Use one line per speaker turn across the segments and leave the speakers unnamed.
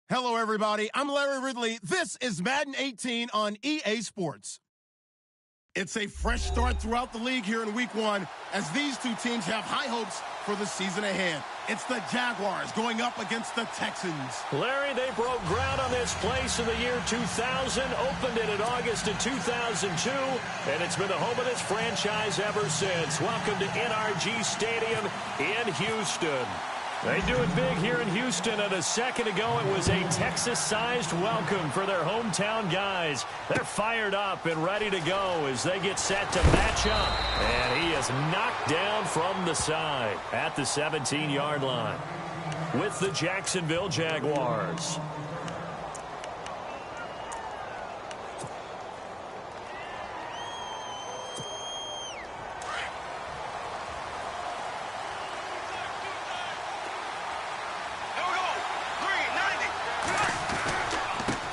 Hello, everybody. I'm Larry Ridley. This is Madden 18 on EA Sports. It's a fresh start throughout the league here in Week 1 as these two teams have high hopes for the season ahead. It's the Jaguars going up against the Texans.
Larry, they broke ground on this place in the year 2000, opened it in August of 2002, and it's been the home of this franchise ever since. Welcome to NRG Stadium in Houston. They do it big here in Houston, and a second ago it was a Texas-sized welcome for their hometown guys. They're fired up and ready to go as they get set to match up. And he is knocked down from the side at the 17-yard line with the Jacksonville Jaguars.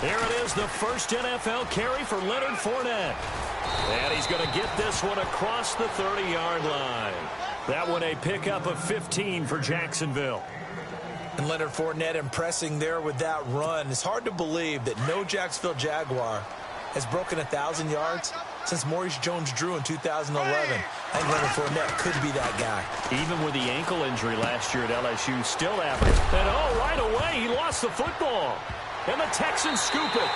Here it is, the first NFL carry for Leonard Fournette. And he's going to get this one across the 30-yard line. That one a pickup of 15 for Jacksonville.
And Leonard Fournette impressing there with that run. It's hard to believe that no Jacksonville Jaguar has broken 1,000 yards since Maurice Jones-Drew in 2011. I think Leonard Fournette could be that guy.
Even with the ankle injury last year at LSU, still average. And oh, right away, he lost the football. And the Texans scoop it.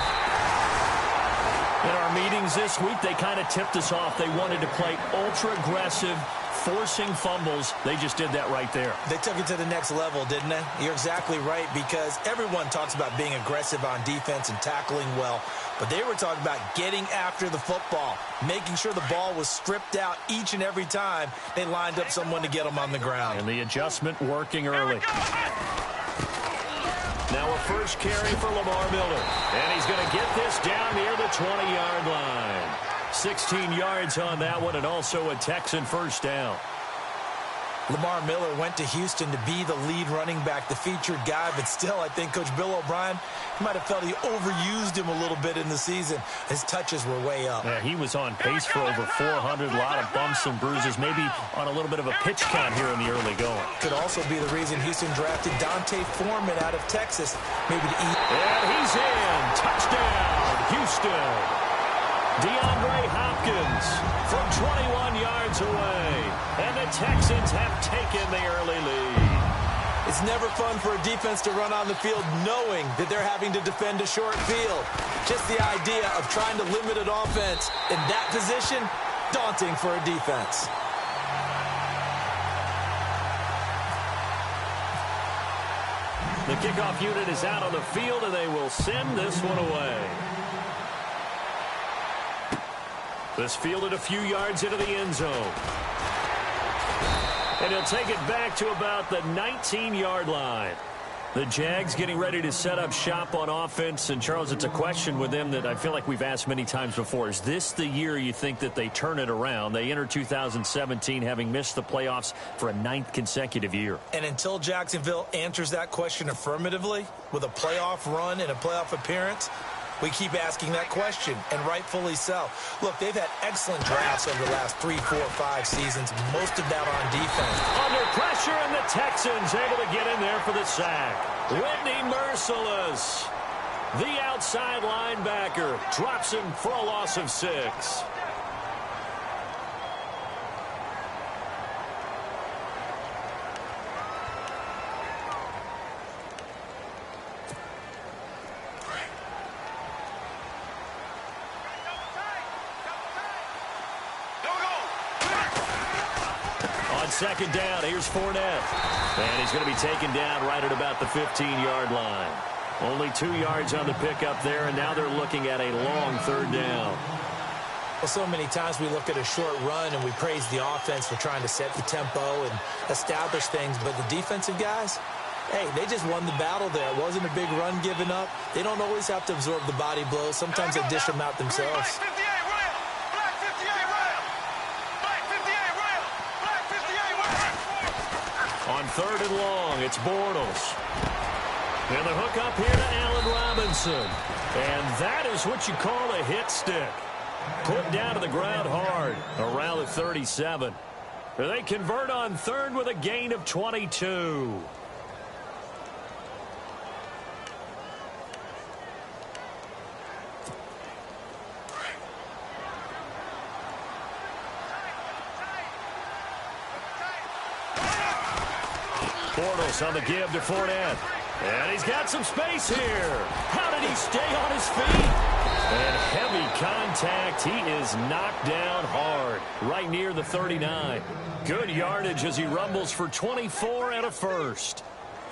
In our meetings this week, they kind of tipped us off. They wanted to play ultra-aggressive, forcing fumbles. They just did that right there.
They took it to the next level, didn't they? You're exactly right, because everyone talks about being aggressive on defense and tackling well. But they were talking about getting after the football, making sure the ball was stripped out each and every time they lined up someone to get them on the ground.
And the adjustment working early. Now a first carry for Lamar Miller. And he's going to get this down near the 20-yard line. 16 yards on that one, and also a Texan first down.
Lamar Miller went to Houston to be the lead running back, the featured guy, but still, I think Coach Bill O'Brien might have felt he overused him a little bit in the season. His touches were way up.
Yeah, he was on pace for over 400, a lot of bumps and bruises, maybe on a little bit of a pitch count here in the early going.
Could also be the reason Houston drafted Dante Foreman out of Texas, maybe to eat.
And he's in. Touchdown, Houston. DeAndre Hopkins from 21 yards away. And the Texans have taken the early lead.
It's never fun for a defense to run on the field knowing that they're having to defend a short field. Just the idea of trying to limit an offense in that position, daunting for a defense.
The kickoff unit is out on the field, and they will send this one away. This fielded a few yards into the end zone. And he'll take it back to about the 19-yard line. The Jags getting ready to set up shop on offense. And, Charles, it's a question with them that I feel like we've asked many times before. Is this the year you think that they turn it around? They enter 2017 having missed the playoffs for a 9th consecutive year.
And until Jacksonville answers that question affirmatively with a playoff run and a playoff appearance, we keep asking that question, and rightfully so. Look, they've had excellent drafts over the last 3, 4, 5 seasons, most of that on defense.
Under pressure, and the Texans able to get in there for the sack. Whitney Merciless, the outside linebacker, drops him for a loss of 6. Second down, here's Fournette. And he's going to be taken down right at about the 15-yard line. Only 2 yards on the pickup there, and now they're looking at a long third down.
Well, so many times we look at a short run and we praise the offense for trying to set the tempo and establish things, but the defensive guys, hey, they just won the battle there. It wasn't a big run given up. They don't always have to absorb the body blows. Sometimes they dish them out themselves.
On third and long, it's Bortles. And the hook up here to Allen Robinson. And that is what you call a hit stick. Put down to the ground hard around the 37. They convert on third with a gain of 22. Bortles on the give to Fournette. And he's got some space here. How did he stay on his feet? And heavy contact. He is knocked down hard, right near the 39. Good yardage as he rumbles for 24 and a first.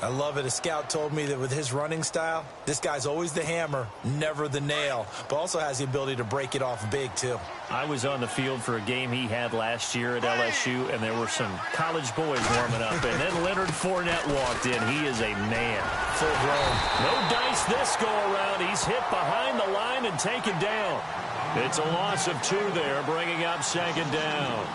I love it. A scout told me that with his running style, this guy's always the hammer, never the nail, but also has the ability to break it off big, too.
I was on the field for a game he had last year at LSU, and there were some college boys warming up, and then Leonard Fournette walked in. He is a man.
Full grown.
No dice this go-around. He's hit behind the line and taken down. It's a loss of 2 there, bringing up second down.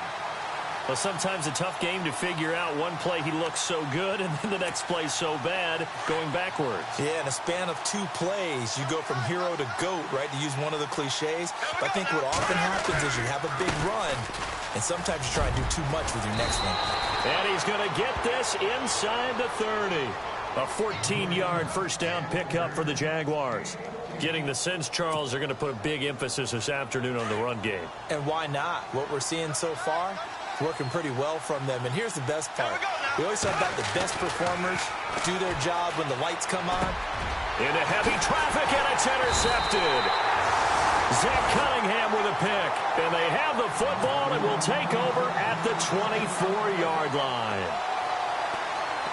Well, sometimes a tough game to figure out. One play he looks so good, and then the next play so bad, going backwards.
Yeah, in a span of 2 plays, you go from hero to GOAT, right, to use one of the cliches. But I think what often happens is you have a big run, and sometimes you try and do too much with your next one.
And he's going to get this inside the 30. A 14-yard first down pickup for the Jaguars. Getting the sense, Charles, they're going to put a big emphasis this afternoon on the run game.
And why not? What we're seeing so far, working pretty well from them. And here's the best part. We always talk about the best performers do their job when the lights come on.
Into heavy traffic, and it's intercepted. Zach Cunningham with a pick. And they have the football and will take over at the 24-yard line.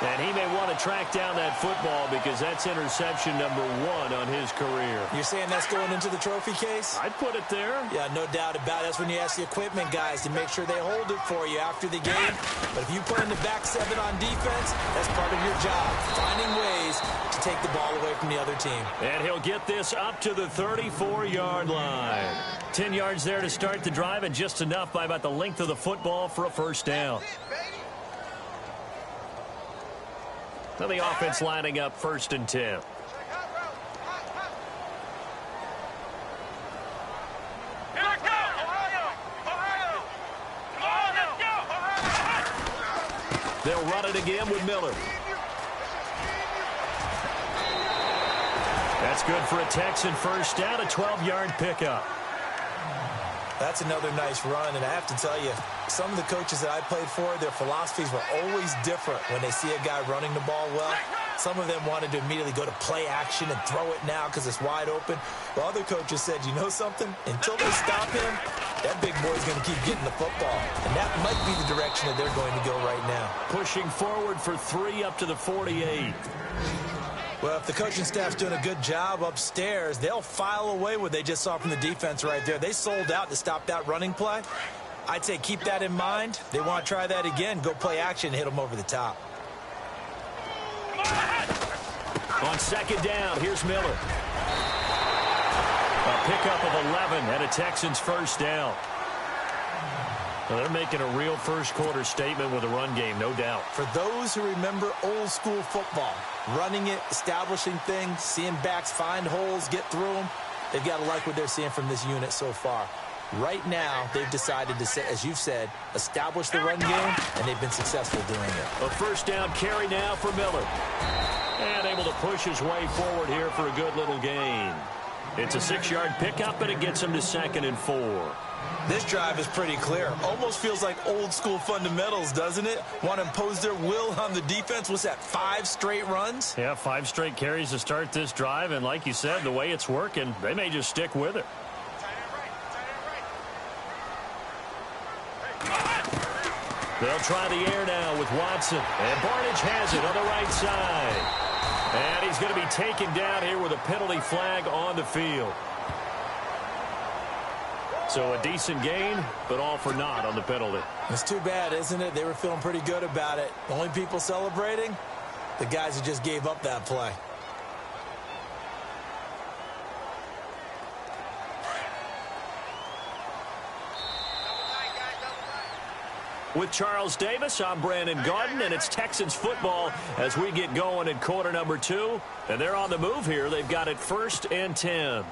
And he may want to track down that football because that's interception number 1 on his career.
You're saying that's going into the trophy case?
I'd put it there.
Yeah, no doubt about it. That's when you ask the equipment guys to make sure they hold it for you after the game. But if you play in the back 7 on defense, that's part of your job, finding ways to take the ball away from the other team.
And he'll get this up to the 34-yard line. 10 yards there to start the drive, and just enough by about the length of the football for a first down. Now the offense lining up 1st and 10. They'll run it again with Miller. That's good for a Texan first down, a 12-yard pickup.
That's another nice run, and I have to tell you, some of the coaches that I played for, their philosophies were always different when they see a guy running the ball well. Some of them wanted to immediately go to play action and throw it now because it's wide open. While other coaches said, you know something? Until they stop him, that big boy's going to keep getting the football. And that might be the direction that they're going to go right now.
Pushing forward for 3 up to the 48.
Well, if the coaching staff's doing a good job upstairs, they'll file away what they just saw from the defense right there. They sold out to stop that running play. I'd say keep that in mind. They want to try that again. Go play action and hit them over the top.
On second down, here's Miller. A pickup of 11 and a Texans first down. Well, they're making a real first-quarter statement with a run game, no doubt.
For those who remember old-school football, running it, establishing things, seeing backs find holes, get through them, they've got to like what they're seeing from this unit so far. Right now, they've decided to, as you've said, establish the run game, and they've been successful doing it.
A first down carry now for Miller. And able to push his way forward here for a good little gain. It's a 6-yard pickup, and it gets him to 2nd and 4.
This drive is pretty clear. Almost feels like old-school fundamentals, doesn't it? Want to impose their will on the defense. What's that, 5 straight runs?
Yeah, 5 straight carries to start this drive, and like you said, the way it's working, they may just stick with it. They'll try the air now with Watson. And Barnidge has it on the right side. And he's going to be taken down here with a penalty flag on the field. So a decent gain, but all for naught on the penalty.
It's too bad, isn't it? They were feeling pretty good about it. The only people celebrating, the guys who just gave up that play.
With Charles Davis, I'm Brandon Garden, and it's Texans football as we get going in quarter number 2. And they're on the move here. They've got it 1st and 10.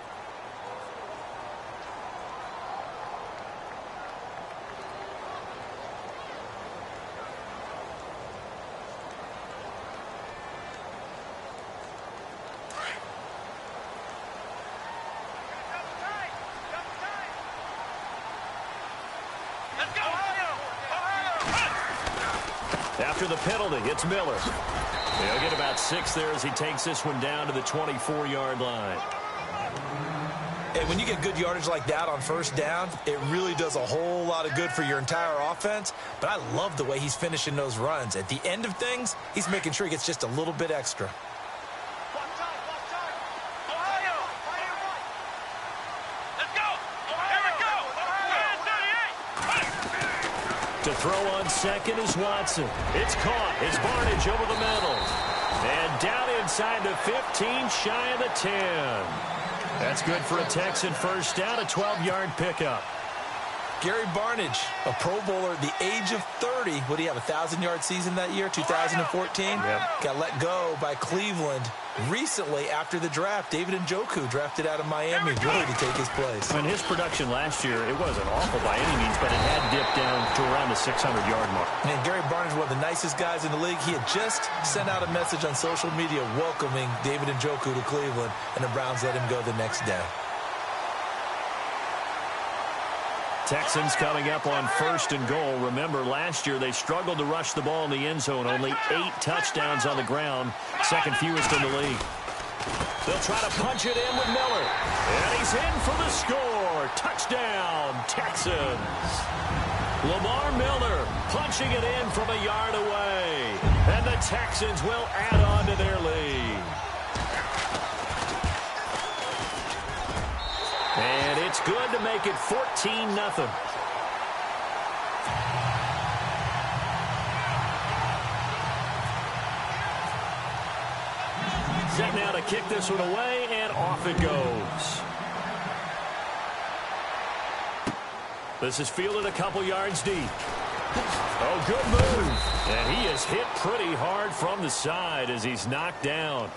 After the penalty, it's Miller. He'll get about 6 there as he takes this one down to the 24-yard line.
And when you get good yardage like that on first down, it really does a whole lot of good for your entire offense. But I love the way he's finishing those runs. At the end of things, he's making sure he gets just a little bit extra.
To throw on second is Watson. It's caught. It's Barnidge over the middle. And down inside the 15, shy of the 10. That's good for a Texan first down, a 12-yard pickup.
Gary Barnidge, a Pro Bowler at the age of 30. Would he have a 1,000-yard season that year, 2014?
Yep.
Got let go by Cleveland recently after the draft. David Njoku drafted out of Miami really to take his place.
And his production last year, it wasn't awful by any means, but it had dipped down to around the 600-yard mark.
And Gary Barnidge, one of the nicest guys in the league. He had just sent out a message on social media welcoming David Njoku to Cleveland, and the Browns let him go the next day.
Texans coming up on 1st and goal. Remember, last year they struggled to rush the ball in the end zone. Only 8 touchdowns on the ground, second fewest in the league. They'll try to punch it in with Miller. And he's in for the score. Touchdown, Texans. Lamar Miller punching it in from a yard away. And the Texans will add on to their lead. And it's good to make it 14-0. Set now to kick this one away, and off it goes. This is fielded a couple yards deep. Oh, good move. And he is hit pretty hard from the side as he's knocked down.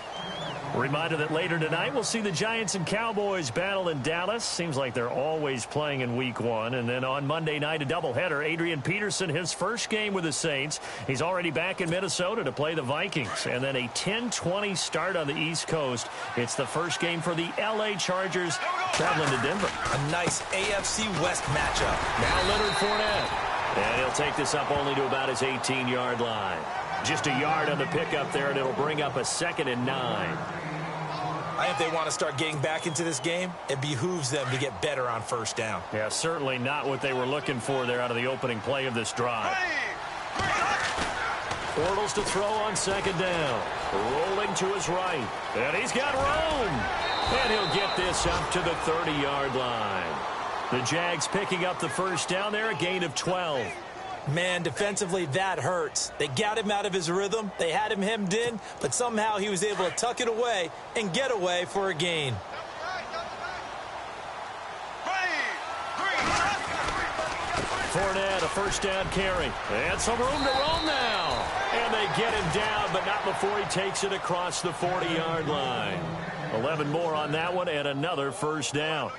Reminder that later tonight we'll see the Giants and Cowboys battle in Dallas. Seems like they're always playing in week 1. And then on Monday night, a doubleheader. Adrian Peterson, his first game with the Saints. He's already back in Minnesota to play the Vikings. And then a 10:20 start on the East Coast. It's the first game for the L.A. Chargers traveling to Denver.
A nice AFC West matchup.
Now Leonard Fournette. And he'll take this up only to about his 18-yard line. Just a yard on the pickup there, and it'll bring up a 2nd and 9.
If they want to start getting back into this game, it behooves them to get better on first down.
Yeah, certainly not what they were looking for there out of the opening play of this drive. Bortles to throw on 2nd down. Rolling to his right. And he's got room. And he'll get this up to the 30-yard line. The Jags picking up the first down there, a gain of 12.
Man, defensively, that hurts. They got him out of his rhythm. They had him hemmed in, but somehow he was able to tuck it away and get away for a gain.
Fournette, a first down carry. And some room to roam now. And they get him down, but not before he takes it across the 40-yard line. 11 more on that one and another first down.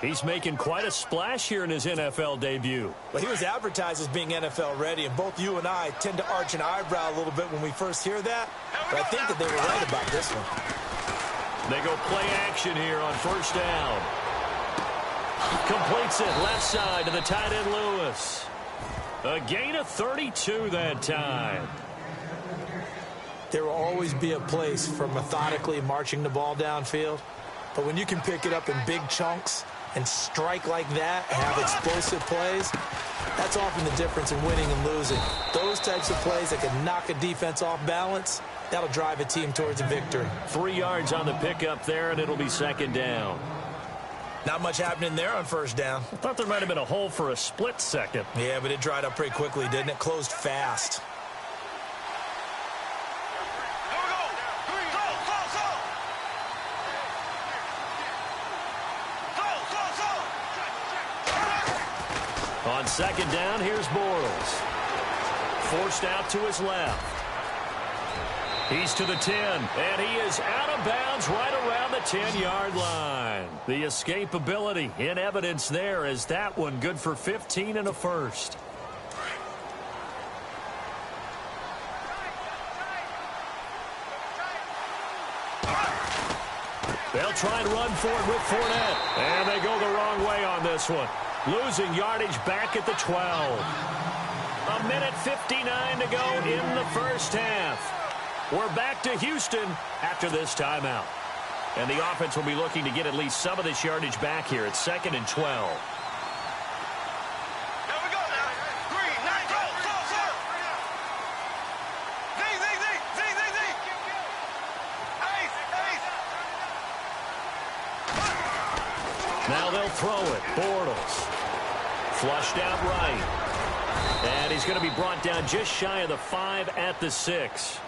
He's making quite a splash here in his NFL debut.
Well, he was advertised as being NFL ready, and both you and I tend to arch an eyebrow a little bit when we first hear that. But I think that they were right about this one.
They go play action here on first down. Completes it left side to the tight end Lewis. A gain of 32 that time.
There will always be a place for methodically marching the ball downfield. But when you can pick it up in big chunks and strike like that and have explosive plays, that's often the difference in winning and losing. Those types of plays that can knock a defense off balance, that'll drive a team towards a victory.
3 yards on the pickup there, and it'll be 2nd down.
Not much happening there on first down.
I thought there might have been a hole for a split second.
Yeah, but it dried up pretty quickly, didn't it? Closed fast.
On 2nd down, here's Bortles. Forced out to his left. He's to the 10, and he is out of bounds right around the 10-yard line. The escapability in evidence there as that one good for 15 and a first. They'll try and run for it with Fournette, and they go the wrong way on this one. Losing yardage back at the 12. A minute 59 to go in the first half. We're back to Houston after this timeout. And the offense will be looking to get at least some of this yardage back here. It's 2nd and 12. Now they'll throw it. Bortles. Flushed out right. And he's going to be brought down just shy of the 5 at the 6.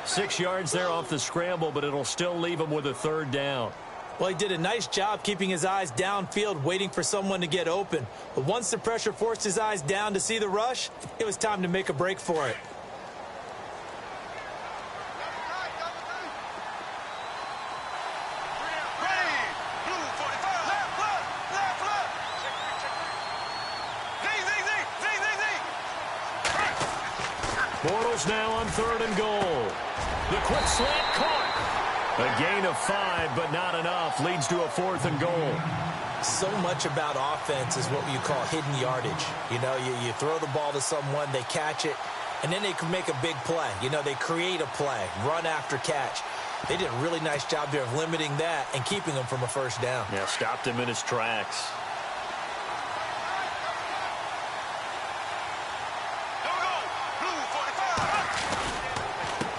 6 yards there off the scramble, but it'll still leave him with a 3rd down.
Well, he did a nice job keeping his eyes downfield, waiting for someone to get open. But once the pressure forced his eyes down to see the rush, it was time to make a break for it.
Bortles now on 3rd and goal. The quick slant caught. A gain of 5, but not enough. Leads to a 4th and goal.
So much about offense is what you call hidden yardage. You know, you throw the ball to someone, they catch it, and then they can make a big play. You know, they create a play, run after catch. They did a really nice job there of limiting that and keeping him from a 1st down.
Yeah, stopped him in his tracks.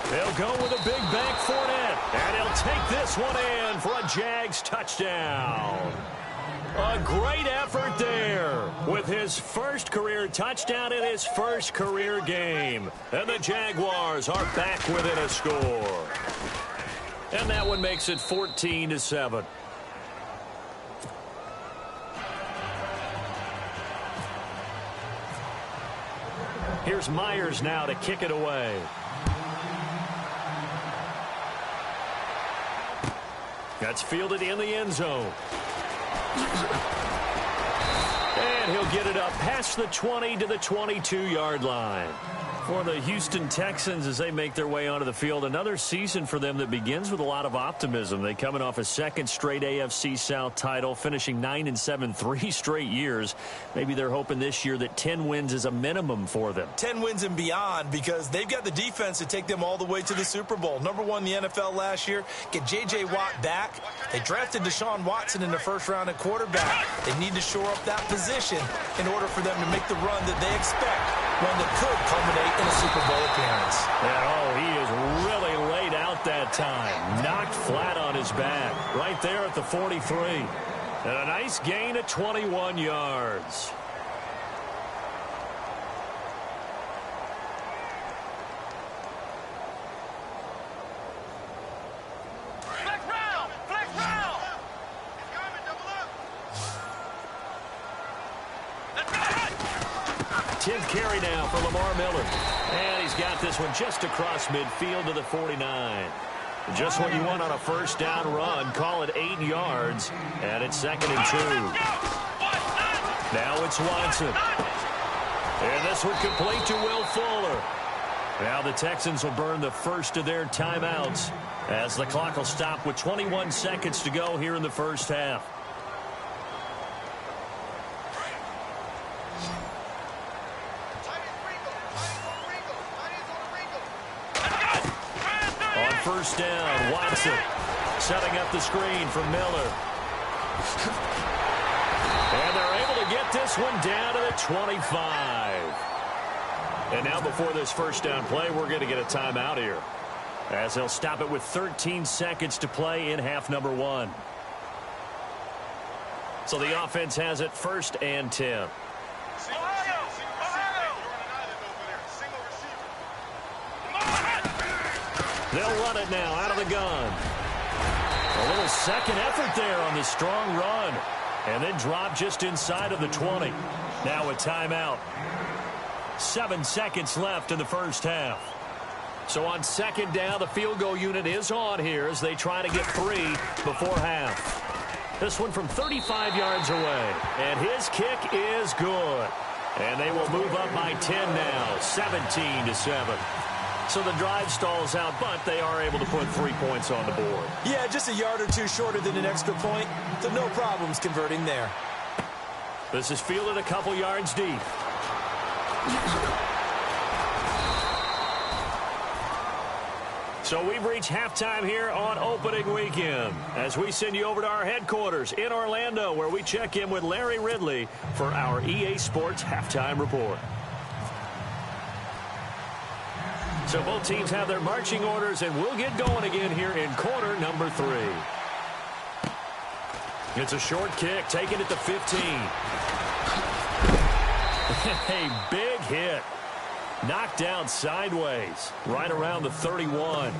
They'll go with a big bank Fournette, and he'll take this one in for a Jags touchdown. A great effort there with his first career touchdown in his first career game. And the Jaguars are back within a score. And that one makes it 14-7. Here's Myers now to kick it away. That's fielded in the end zone. And he'll get it up past the 20 to the 22-yard line. For the Houston Texans as they make their way onto the field, another season for them that begins with a lot of optimism. They coming off a 2nd straight AFC South title, finishing 9-7 3 straight years. Maybe they're hoping this year that 10 wins is a minimum for them.
10 wins and beyond, because they've got the defense to take them all the way to the Super Bowl. #1 in the NFL last year. Get J.J. Watt back. They drafted Deshaun Watson in the 1st round at quarterback. They need to shore up that position in order for them to make the run that they expect, one that could culminate in a Super Bowl appearance.
And, he is really laid out that time. Knocked flat on his back. Right there at the 43. And a nice gain of 21 yards.
Flex round.
10th carry now for Lamar Miller. And he's got this one just across midfield to the 49. Just what you want on a 1st down run. Call it 8 yards. And it's 2nd and 2. Now it's Watson. And this one complete to Will Fuller. Now the Texans will burn the first of their timeouts as the clock will stop with 21 seconds to go here in the first half. First down, Watson setting up the screen for Miller. And they're able to get this one down to the 25. And now before this 1st down play, we're going to get a timeout here, as they'll stop it with 13 seconds to play in half number 1. So the offense has it 1st and 10. They'll run it now out of the gun. A little second effort there on the strong run. And then drop just inside of the 20. Now a timeout. 7 seconds left in the first half. So on 2nd down, the field goal unit is on here as they try to get 3 before half. This one from 35 yards away. And his kick is good. And they will move up by 10 now, 17-7. So the drive stalls out, but they are able to put 3 points on the board.
Yeah, just a yard or two shorter than an extra point, so no problems converting there.
This is fielded a couple yards deep. So we've reached halftime here on opening weekend as we send you over to our headquarters in Orlando, where we check in with Larry Ridley for our EA Sports Halftime Report. So both teams have their marching orders, and we'll get going again here in quarter number 3. It's a short kick, taken at the 15. A big hit. Knocked down sideways, right around the 31.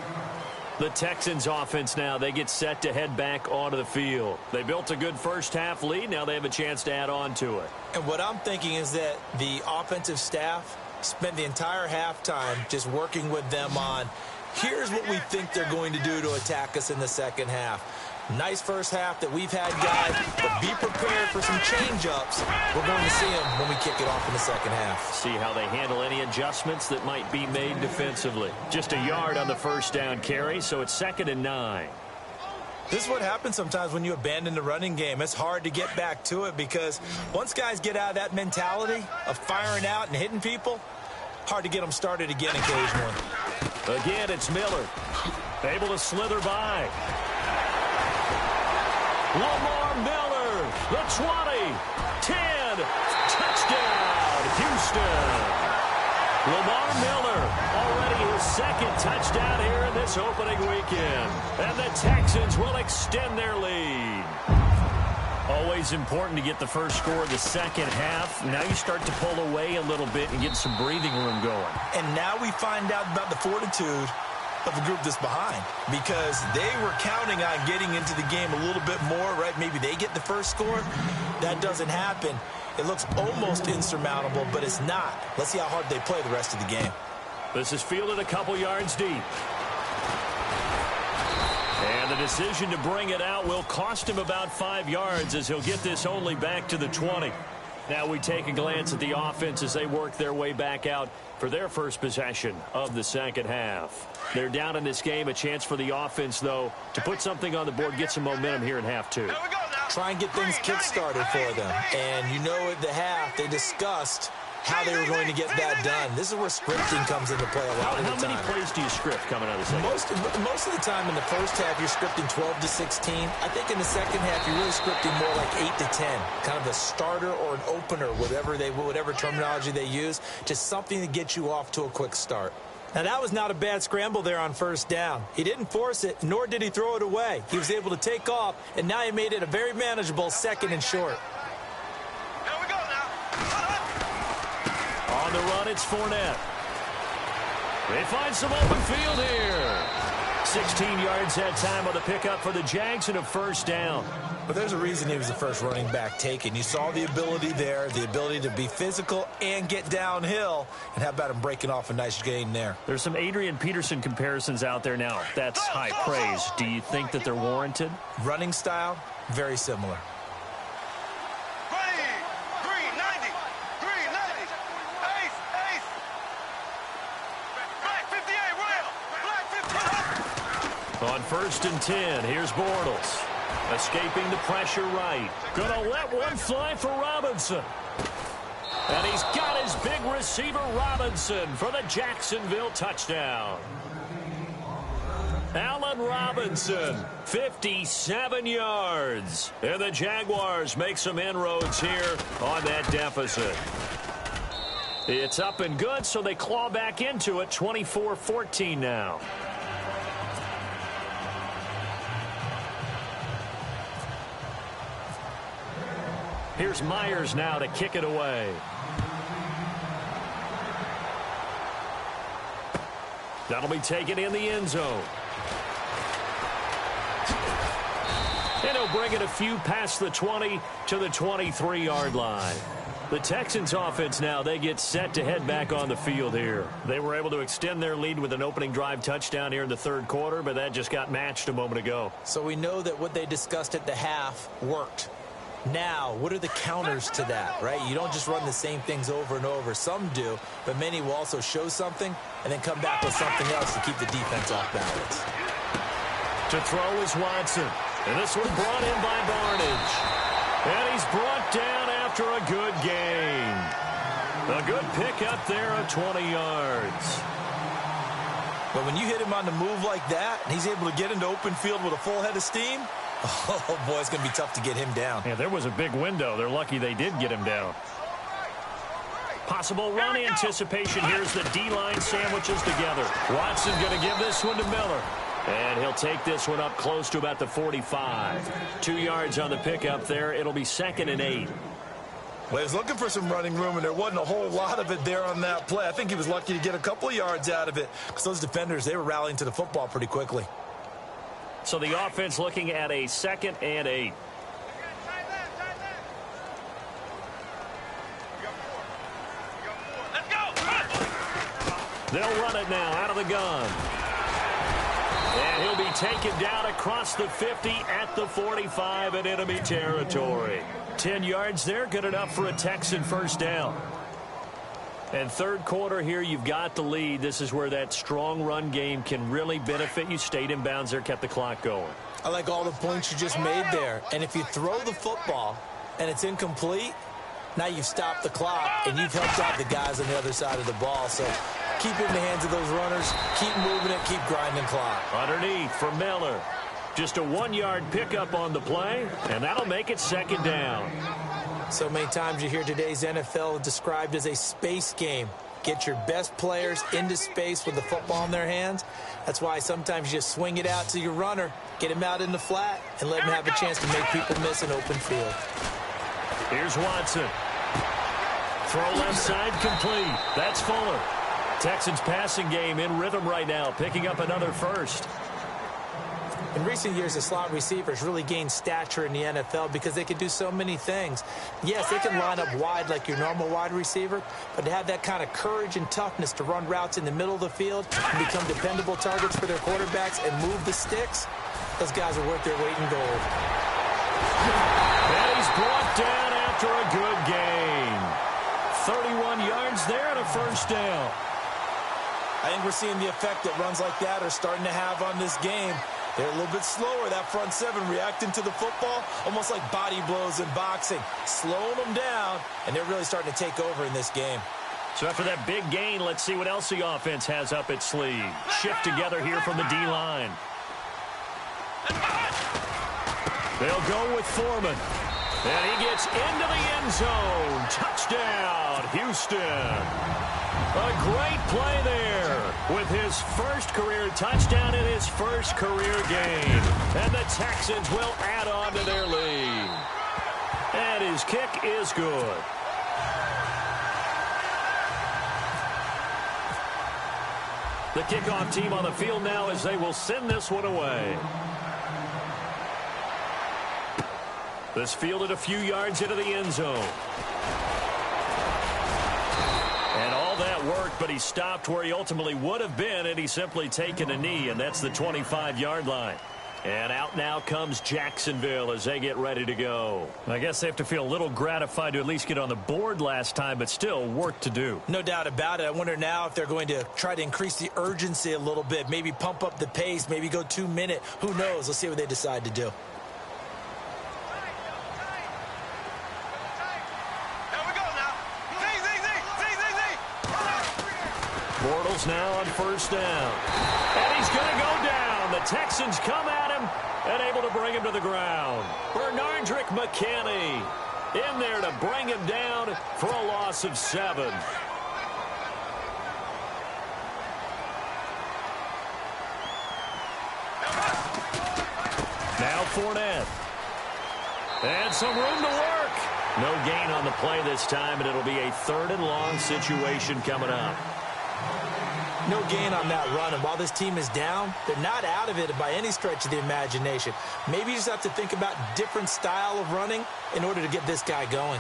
The Texans offense now, they get set to head back onto the field. They built a good first-half lead. Now they have a chance to add on to it.
And what I'm thinking is that the offensive staff spent the entire halftime just working with them on, here's what we think they're going to do to attack us in the second half. Nice first half that we've had, guys, but be prepared for some change-ups. We're going to see them when we kick it off in the second half.
See how they handle any adjustments that might be made defensively. Just a yard on the first down carry, so it's 2nd and 9.
This is what happens sometimes when you abandon the running game. It's hard to get back to it because once guys get out of that mentality of firing out and hitting people, hard to get them started again occasionally.
Again, it's Miller. Able to slither by. Lamar Miller, the 20, 10, touchdown, Houston. Lamar Miller, already his 2nd touchdown here in this opening weekend. And the Texans will extend their lead. Always important to get the first score of the second half. Now you start to pull away a little bit and get some breathing room going.
And now we find out about the fortitude of the group that's behind, because they were counting on getting into the game a little bit more, right? Maybe they get the first score. That doesn't happen. It looks almost insurmountable, but it's not. Let's see how hard they play the rest of the game.
This is fielded a couple yards deep. And the decision to bring it out will cost him about 5 yards, as he'll get this only back to the 20. Now we take a glance at the offense as they work their way back out for their first possession of the second half. They're down in this game. A chance for the offense, though, to put something on the board, get some momentum here in half 2.
Try and get things kick-started for them. And you know at the half, they discussed how they were going to get that done. This is where scripting comes into play a lot of the time.
How many plays do you script coming out of the second?
Most of the time in the first half, you're scripting 12 to 16. I think in the second half, you're really scripting more like 8 to 10. Kind of a starter or an opener, whatever terminology they use. Just something to get you off to a quick start. Now, that was not a bad scramble there on first down. He didn't force it, nor did he throw it away. He was able to take off, and now he made it a very manageable 2nd and short.
Here we go now.
On the run, it's Fournette. They find some open field here. 16 yards that time on the pickup for the Jags and a first down.
But there's a reason he was the first running back taken. You saw the ability there, the ability to be physical and get downhill. And how about him breaking off a nice gain there?
There's some Adrian Peterson comparisons out there now. That's high praise. Do you think that they're warranted?
Running style, very similar.
On 1st and 10, here's Bortles. Escaping the pressure right. Gonna let one fly for Robinson. And he's got his big receiver Robinson for the Jacksonville touchdown. Allen Robinson, 57 yards. And the Jaguars make some inroads here on that deficit. It's up and good, so they claw back into it, 24-14 now. Here's Myers now to kick it away. That'll be taken in the end zone. And he'll bring it a few past the 20 to the 23-yard line. The Texans offense now, they get set to head back on the field here. They were able to extend their lead with an opening drive touchdown here in the third quarter, but that just got matched a moment ago.
So we know that what they discussed at the half worked. Now, what are the counters to that, right? You don't just run the same things over and over. Some do, but many will also show something and then come back with something else to keep the defense off balance.
To throw is Watson. And this one brought in by Barnage. And he's brought down after a good gain. A good pickup there of 20 yards.
But when you hit him on the move like that, and he's able to get into open field with a full head of steam, oh, boy, it's going to be tough to get him down.
Yeah, there was a big window. They're lucky they did get him down. Possible run anticipation. Here's the D-line sandwiches together. Watson going to give this one to Miller. And he'll take this one up close to about the 45. 2 yards on the pickup there. It'll be 2nd and 8.
Well, he was looking for some running room, and there wasn't a whole lot of it there on that play. I think he was lucky to get a couple of yards out of it because those defenders, they were rallying to the football pretty quickly.
So the offense looking at a 2nd and 8. They'll run it now out of the gun. And he'll be taken down across the 50 at the 45 in enemy territory. 10 yards there, good enough for a Texan first down. And third quarter here, you've got the lead. This is where that strong run game can really benefit you. Stayed in bounds there, kept the clock going.
I like all the points you just made there. And if you throw the football and it's incomplete, now you've stopped the clock and you've helped out the guys on the other side of the ball. So keep it in the hands of those runners, keep moving it, keep grinding clock.
Underneath for Miller. Just a 1-yard pickup on the play, and that'll make it 2nd down.
So many times you hear today's NFL described as a space game. Get your best players into space with the football in their hands. That's why sometimes you just swing it out to your runner, get him out in the flat, and let him have a chance to make people miss an open field.
Here's Watson. Throw left side complete. That's Fuller. Texans passing game in rhythm right now, picking up another first.
In recent years, the slot receivers really gained stature in the NFL because they can do so many things. Yes, they can line up wide like your normal wide receiver, but to have that kind of courage and toughness to run routes in the middle of the field and become dependable targets for their quarterbacks and move the sticks, those guys are worth their weight in gold.
And he's brought down after a good gain. 31 yards there and a first down.
I think we're seeing the effect that runs like that are starting to have on this game. They're a little bit slower, that front seven, reacting to the football, almost like body blows in boxing, slowing them down, and they're really starting to take over in this game.
So after that big gain, let's see what else the offense has up its sleeve. Shift together here from the D-line. They'll go with Foreman. And he gets into the end zone. Touchdown, Houston. A great play there with his first career touchdown in his first career game. And the Texans will add on to their lead. And his kick is good. The kickoff team on the field now as they will send this one away. This fielded a few yards into the end zone. And all that worked, but he stopped where he ultimately would have been, and he's simply taken a knee, and that's the 25-yard line. And out now comes Jacksonville as they get ready to go. I guess they have to feel a little gratified to at least get on the board last time, but still work to do.
No doubt about it. I wonder now if they're going to try to increase the urgency a little bit, maybe pump up the pace, maybe go 2-minute. Who knows? Let's see what they decide to do.
Bortles now on first down. And he's going to go down. The Texans come at him and able to bring him to the ground. Bernardrick McKinney in there to bring him down for a loss of 7. Now Fournette. And some room to work. No gain on the play this time, and it'll be a 3rd and long situation coming up.
No gain on that run, and while this team is down, they're not out of it by any stretch of the imagination. Maybe you just have to think about different style of running in order to get this guy going.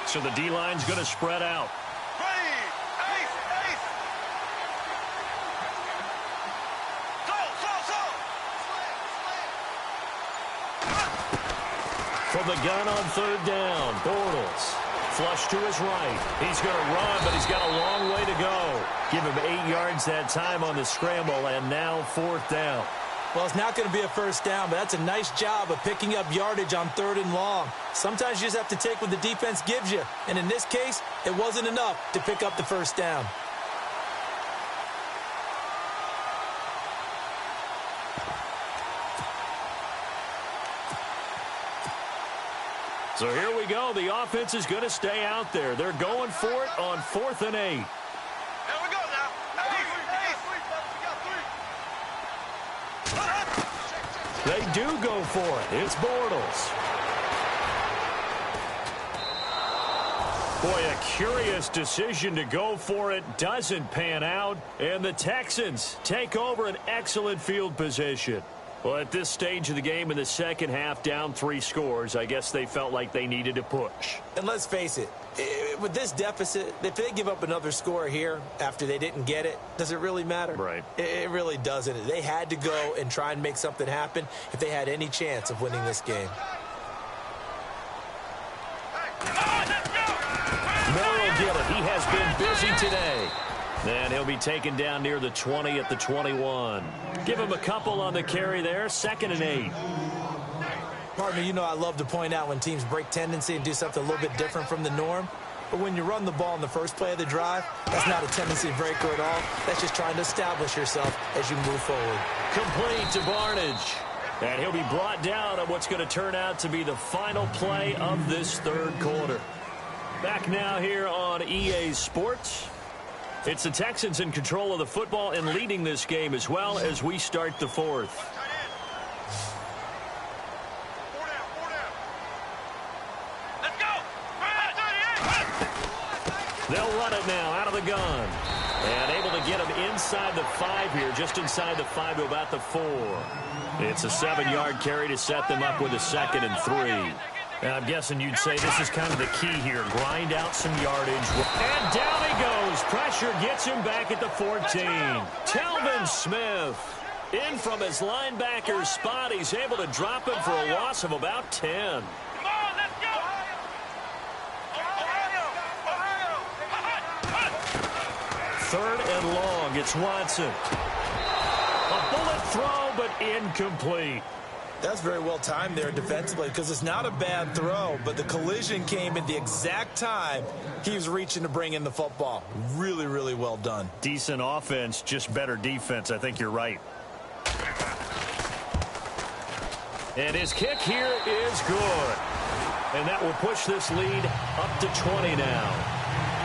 So the D-line's going to spread out. From the gun on 3rd down, Bortles Flush to his right. He's going to run, but he's got a long way to go. Give him 8 yards that time on the scramble, and now 4th down.
Well, it's not going to be a first down, but that's a nice job of picking up yardage on 3rd and long. Sometimes you just have to take what the defense gives you, and in this case, it wasn't enough to pick up the first down.
So here we go. The offense is going to stay out there. They're going for it on 4th and 8.
Here we go now.
They do go for it. It's Bortles. Boy, a curious decision to go for it doesn't pan out, and the Texans take over an excellent field position. Well, at this stage of the game in the second half, down 3 scores, I guess they felt like they needed to push.
And let's face it, with this deficit, if they give up another score here after they didn't get it, does it really matter?
Right.
It really doesn't. They had to go and try and make something happen if they had any chance of winning this game.
Moore will get it. He has been busy today. And he'll be taken down near the 20 at the 21. Give him a couple on the carry there. 2nd and 8.
Partner, you know I love to point out when teams break tendency and do something a little bit different from the norm. But when you run the ball in the first play of the drive, that's not a tendency breaker at all. That's just trying to establish yourself as you move forward.
Complete to Barnage. And he'll be brought down on what's going to turn out to be the final play of this 3rd quarter. Back now here on EA Sports. It's the Texans in control of the football and leading this game as well as we start the 4th.
Let's go.
They'll run it now out of the gun. And able to get him inside the 5 here, just inside the 5 to about the 4. It's a 7-yard carry to set them up with a 2nd and 3. I'm guessing you'd say this is kind of the key here. Grind out some yardage. And down he goes. Pressure gets him back at the 14. Telvin Smith in from his linebacker's spot. He's able to drop him for a loss of about 10.
Come on, let's go.
Third and long. It's Watson. A bullet throw, but incomplete.
That's very well timed there defensively because it's not a bad throw, but the collision came at the exact time he was reaching to bring in the football. Really, really well done.
Decent offense, just better defense. I think you're right. And his kick here is good. And that will push this lead up to 20 now.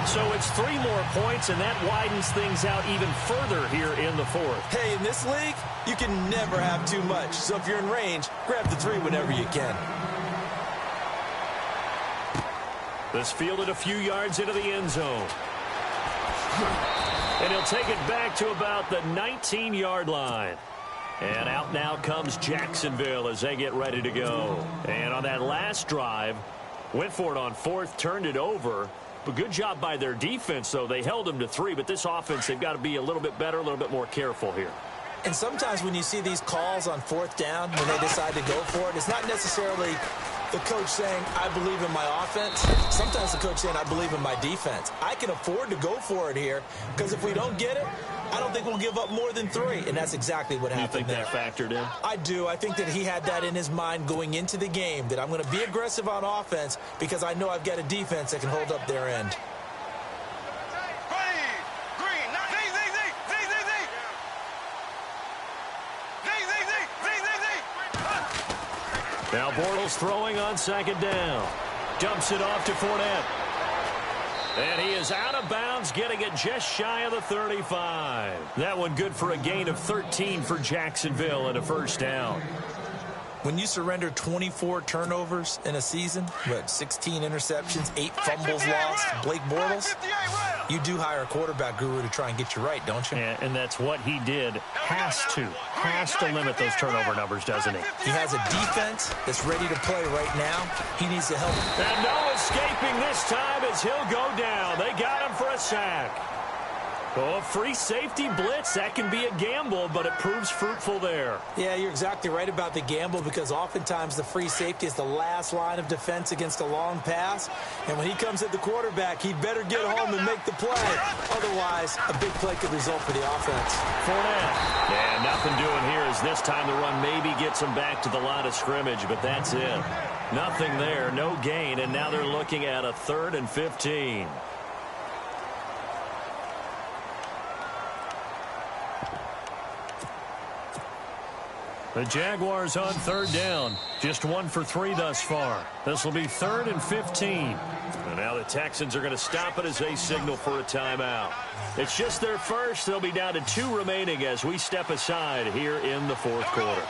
So it's 3 more points, and that widens things out even further here in the 4th.
Hey, in this league, you can never have too much. So if you're in range, grab the 3 whenever you can.
This fielded a few yards into the end zone. And he'll take it back to about the 19-yard line. And out now comes Jacksonville as they get ready to go. And on that last drive, went for it on 4th, turned it over. But good job by their defense, though. They held them to 3, but this offense, they've got to be a little bit better, a little bit more careful here.
And sometimes when you see these calls on 4th down, when they decide to go for it, it's not necessarily the coach saying, I believe in my offense. Sometimes the coach saying, I believe in my defense. I can afford to go for it here because if we don't get it, I don't think we'll give up more than 3. And that's exactly what happened there.
You think that factored in?
I do. I think that he had that in his mind going into the game, that I'm going to be aggressive on offense because I know I've got a defense that can hold up their end.
Now Bortles throwing on 2nd down. Dumps it off to Fournette. And he is out of bounds, getting it just shy of the 35. That one good for a gain of 13 for Jacksonville and a 1st down.
When you surrender 24 turnovers in a season, but 16 interceptions, 8 fumbles lost, Blake Bortles, you do hire a quarterback guru to try and get you right, don't you?
And that's what he did. Has to limit those turnover numbers, doesn't he?
He has a defense that's ready to play right now. He needs to help.
And no escaping this time as he'll go down. They got him for a sack. Oh, a free safety blitz. That can be a gamble, but it proves fruitful there.
Yeah, you're exactly right about the gamble because oftentimes the free safety is the last line of defense against a long pass. And when he comes at the quarterback, he better get home and make the play. Otherwise, a big play could result for the offense.
Fournette. Yeah, nothing doing here as this time the run maybe gets him back to the line of scrimmage, but that's it. Nothing there, no gain, and now they're looking at a 3rd and 15. The Jaguars on 3rd down. Just 1 for 3 thus far. This will be 3rd and 15. And now the Texans are going to stop it as they signal for a timeout. It's just their first. They'll be down to 2 remaining as we step aside here in the 4th quarter.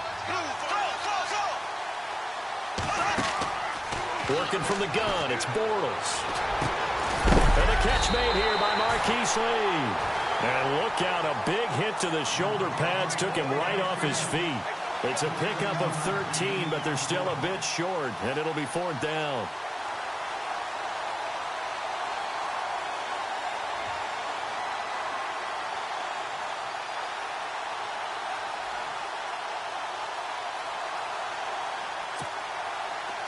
Working from the gun, it's Bortles. And a catch made here by Marquise Lee. And look out, a big hit to the shoulder pads took him right off his feet. It's a pickup of 13, but they're still a bit short, and it'll be 4th down.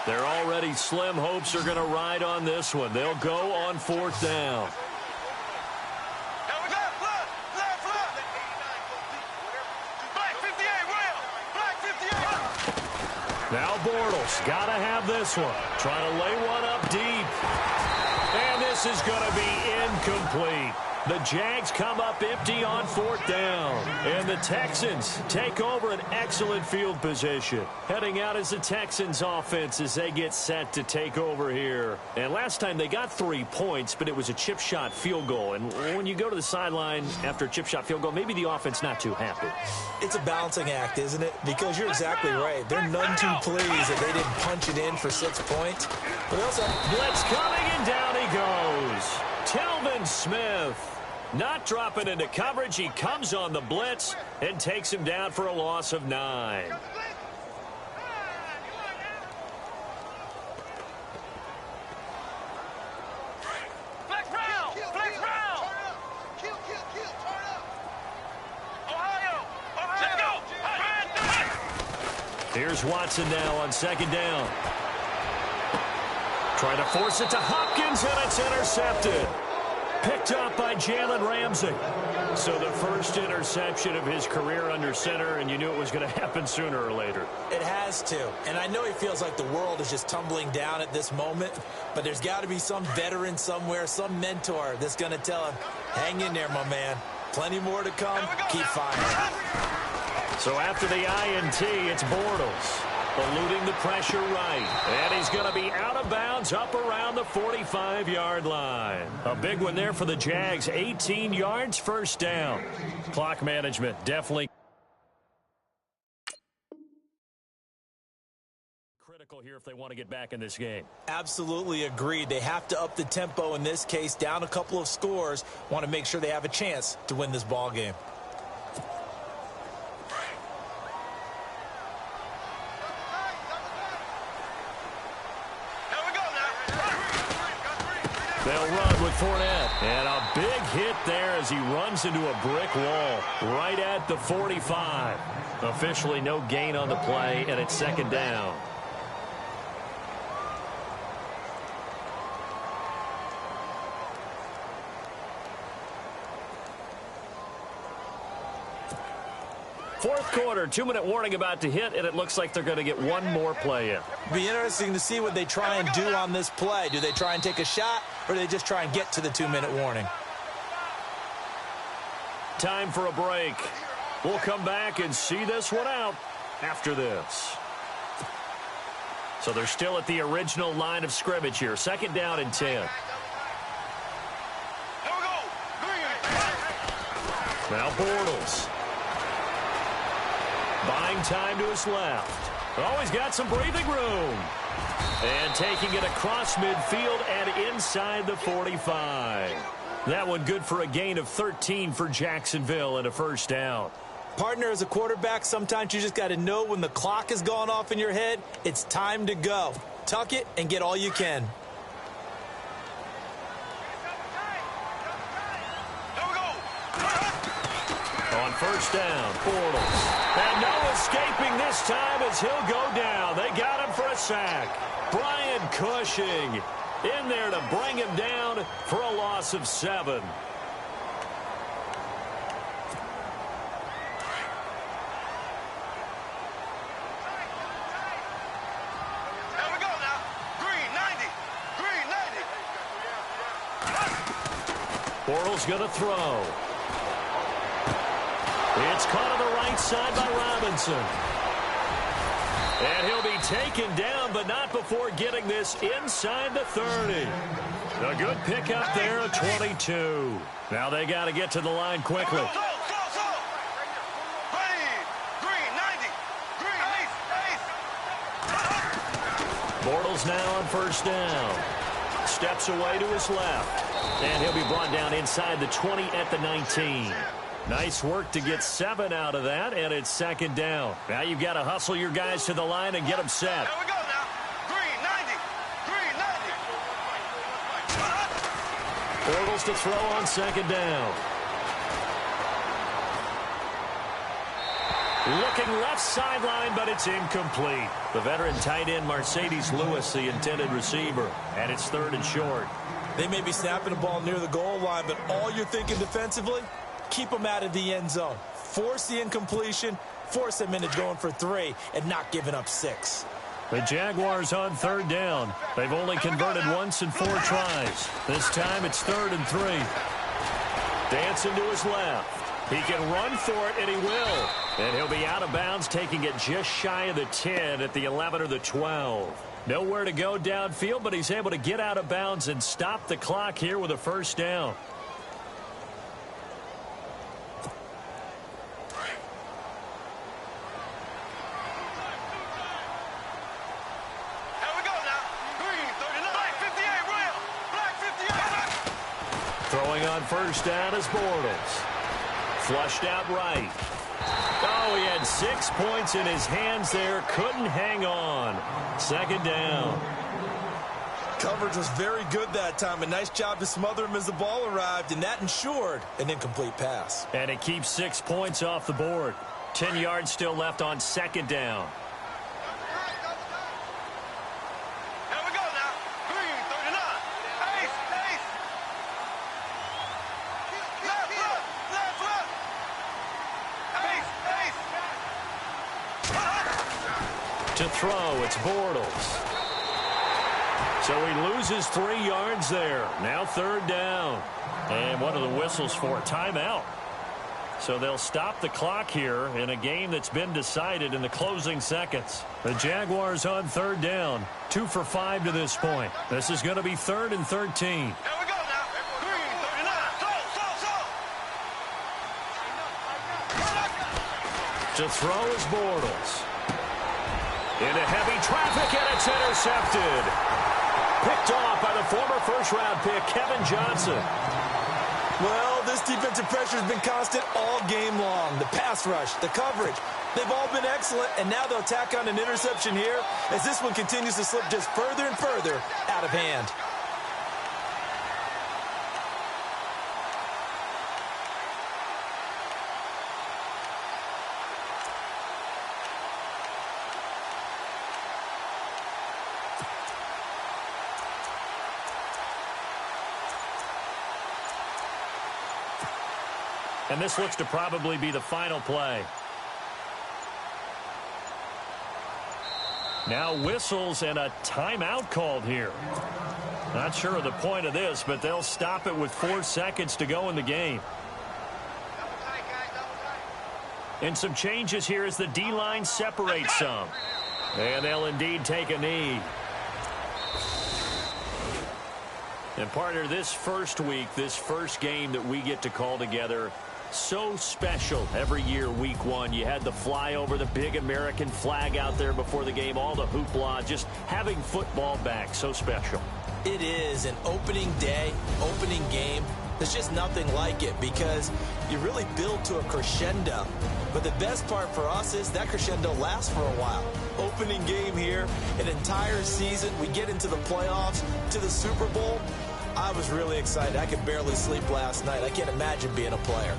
Their already slim hopes are going to ride on this one. They'll go on 4th down. Now Bortles, got to have this one. Trying to lay one up deep. And this is going to be incomplete. The Jags come up empty on 4th down. And the Texans take over an excellent field position. Heading out as the Texans offense as they get set to take over here. And last time they got 3 points, but it was a chip shot field goal. And when you go to the sideline after a chip shot field goal, maybe the offense not too happy.
It's a balancing act, isn't it? Because you're exactly right. They're none too pleased that they didn't punch it in for 6 points. But also,
blitz coming, and down he goes. Telvin Smith. Not dropping into coverage. He comes on the blitz and takes him down for a loss of 9. Here's Watson now on 2nd down. Trying to force it to Hopkins, and it's intercepted. Picked up by Jalen Ramsey. So the first interception of his career under center, and you knew it was going to happen sooner or later.
It has to. And I know he feels like the world is just tumbling down at this moment, but there's got to be some veteran somewhere, some mentor that's going to tell him, hang in there, my man. Plenty more to come. Keep firing.
So after the INT, it's Bortles. Eluding the pressure right. And he's going to be out of bounds up around the 45-yard line. A big one there for the Jags. 18 yards, 1st down. Clock management definitely critical here if they want to get back in this game.
Absolutely agreed. They have to up the tempo in this case. Down a couple of scores. Want to make sure they have a chance to win this ball game.
They'll run with Fournette. And a big hit there as he runs into a brick wall right at the 45. Officially no gain on the play, and it's 2nd down. Fourth quarter, 2-minute warning about to hit, and it looks like they're going to get one more play in.
Be interesting to see what they try and do on this play. Do they try and take a shot, or do they just try and get to the 2-minute warning?
Time for a break. We'll come back and see this one out after this. So they're still at the original line of scrimmage here. 2nd down and 10. Now Bortles. Buying time to his left. Oh, he's got some breathing room. And taking it across midfield and inside the 45. That one good for a gain of 13 for Jacksonville and a 1st down.
Partner, as a quarterback, sometimes you just got to know when the clock has gone off in your head, it's time to go. Tuck it and get all you can.
On first down, Bortles. And no escaping this time as he'll go down. They got him for a sack. Brian Cushing in there to bring him down for a loss of 7. Bortles going to throw. It's caught on the right side by Robinson. And he'll be taken down, but not before getting this inside the 30. A good pickup there at 22. Now they got to get to the line quickly. Bortles now on first down. Steps away to his left. And he'll be brought down inside the 20 at the 19. Nice work to get 7 out of that, and it's second down. Now you've got to hustle your guys to the line and get them set.
Here we go now. Green 90. Green 90.
Bortles to throw on second down. Looking left sideline, but it's incomplete. The veteran tight end Mercedes Lewis, the intended receiver, and it's 3rd and short.
They may be snapping the ball near the goal line, but all you're thinking defensively, keep them out of the end zone. Force the incompletion, force them into going for 3, and not giving up 6.
The Jaguars on 3rd down. They've only converted once in 4 tries. This time it's 3rd and 3. Dancing to his left. He can run for it, and he will. And he'll be out of bounds, taking it just shy of the 10 at the 11 or the 12. Nowhere to go downfield, but he's able to get out of bounds and stop the clock here with a first down.
Here we go now. Green 39. Black 58, real. Black 58.
Throwing on first down is Bortles. Flushed out right. Oh, he had 6 points in his hands there. Couldn't hang on. Second down.
Coverage was very good that time. A nice job to smother him as the ball arrived, and that ensured an incomplete pass.
And it keeps 6 points off the board. 10 yards still left on second down.
Here we go now. Green 39. Ace, ace. Left, left, left, left. Ace, ace.
To throw, it's Bortles. So he loses 3 yards there. Now 3rd down. And one of the whistles for a timeout. So they'll stop the clock here in a game that's been decided in the closing seconds. The Jaguars on 3rd down. 2 for 5 to this point. This is going to be 3rd and 13.
Here we go now. Green 39.
To throw is Bortles. Into heavy traffic, and it's intercepted. Picked off by the former first-round pick, Kevin Johnson.
Well, this defensive pressure has been constant all game long. The pass rush, the coverage, they've all been excellent, and now they'll tack on an interception here as this one continues to slip just further and further out of hand.
And this looks to probably be the final play. Now whistles and a timeout called here. Not sure of the point of this, but they'll stop it with 4 seconds to go in the game. And some changes here as the D-line separates some. And they'll indeed take a knee. And partner, this first week, this first game that we get to call together, so special every year, week 1. You had the flyover, the big American flag out there before the game, all the hoopla, just having football back, so special.
It is an opening day, opening game. There's just nothing like it because you really build to a crescendo. But the best part for us is that crescendo lasts for a while. Opening game here, an entire season. We get into the playoffs, to the Super Bowl. I was really excited. I could barely sleep last night. I can't imagine being a player.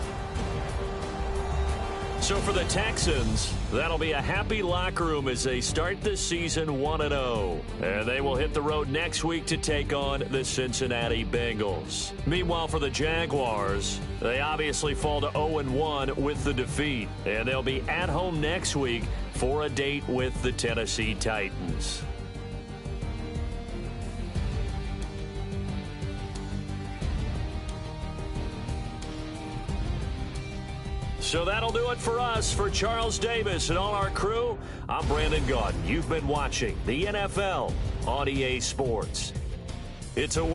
So for the Texans, that'll be a happy locker room as they start this season 1-0. And they will hit the road next week to take on the Cincinnati Bengals. Meanwhile, for the Jaguars, they obviously fall to 0-1 with the defeat. And they'll be at home next week for a date with the Tennessee Titans. So that'll do it for us. For Charles Davis and all our crew, I'm Brandon Gaudin. You've been watching the NFL on EA Sports. It's a